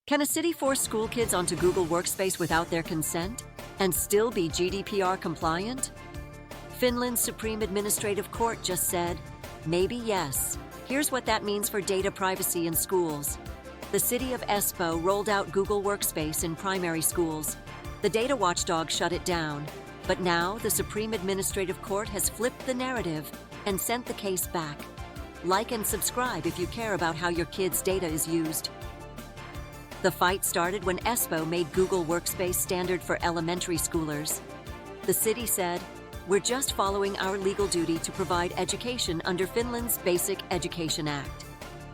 Can a city force school kids onto Google Workspace without their consent and still be GDPR compliant? Finland's Supreme Administrative Court just said, maybe yes. Here's what that means for data privacy in schools. The City of Espoo rolled out Google Workspace in primary schools. The data watchdog shut it down. But now the Supreme Administrative Court has flipped the narrative and sent the case back. Like and subscribe if you care about how your kids' data is used. The fight started when Espoo made Google Workspace standard for elementary schoolers. The city said, "We're just following our legal duty to provide education under Finland's Basic Education Act."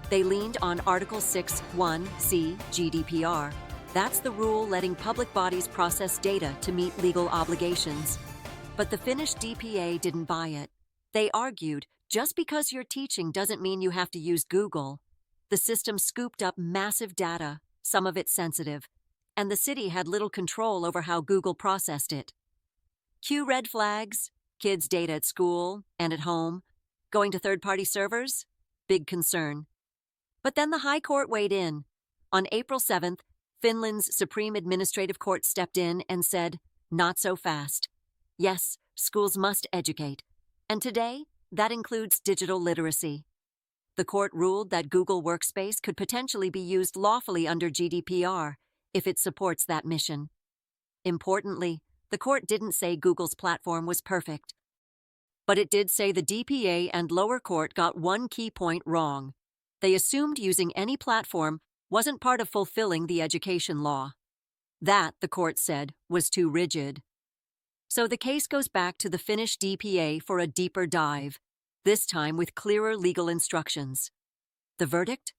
They leaned on Article 6(1)(c) GDPR. That's the rule letting public bodies process data to meet legal obligations. But the Finnish DPA didn't buy it. They argued, just because you're teaching doesn't mean you have to use Google. The system scooped up massive data, some of it sensitive, and the city had little control over how Google processed it. Cue red flags, kids' data at school and at home, going to third-party servers, big concern. But then the High Court weighed in. On April 7th, Finland's Supreme Administrative Court stepped in and said, not so fast. Yes, schools must educate. And today, that includes digital literacy. The court ruled that Google Workspace could potentially be used lawfully under GDPR if it supports that mission. Importantly, the court didn't say Google's platform was perfect. But it did say the DPA and lower court got one key point wrong. They assumed using any platform wasn't part of fulfilling the education law. That, the court said, was too rigid. So the case goes back to the Finnish DPA for a deeper dive, this time with clearer legal instructions. The verdict?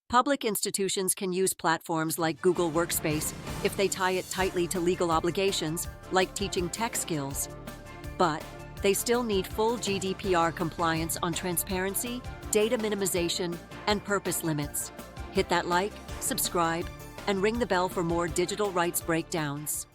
Public institutions can use platforms like Google Workspace if they tie it tightly to legal obligations, like teaching tech skills. But they still need full GDPR compliance on transparency, data minimization, and purpose limits. Hit that like, subscribe, and ring the bell for more digital rights breakdowns.